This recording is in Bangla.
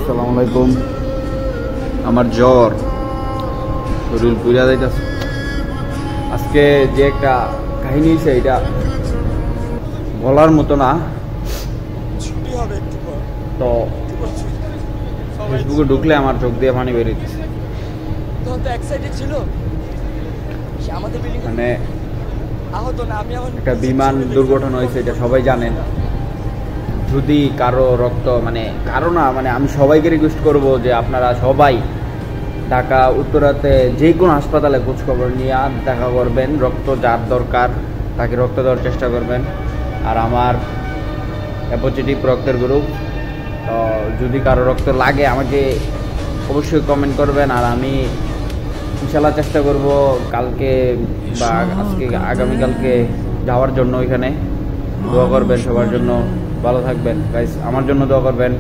আসসালামু আলাইকুম। আমার জ্বর, শরীর পুড়া যাইতেছে। আজকে যে একটা কাহিনী হয়েছে এটা বলার মতো না। তো ফেসবুকে ঢুকলে আমার চোখ দিয়ে পানি বেরিয়েছে। মানে একটা বিমান দুর্ঘটনা হয়েছে, এটা সবাই জানেন। যদি কারো রক্ত কারো না আমি সবাইকে রিকোয়েস্ট করব যে আপনারা সবাই ঢাকা উত্তরাতে যে কোনো হাসপাতালে খোঁজখবর নিয়ে দেখা করবেন। রক্ত যার দরকার তাকে রক্ত দেওয়ার চেষ্টা করবেন। আর আমার পজিটিভ রক্তের গ্রুপ, তো যদি কারো রক্ত লাগে আমাকে অবশ্যই কমেন্ট করবেন। আর আমি ইনশাল্লাহ চেষ্টা করব কালকে বা আজকে আগামীকালকে যাওয়ার জন্য। ওইখানে দোয়া করবেন সবার জন্য, ভালো থাকবেন গাইস, আমার জন্য দোয়া করবেন।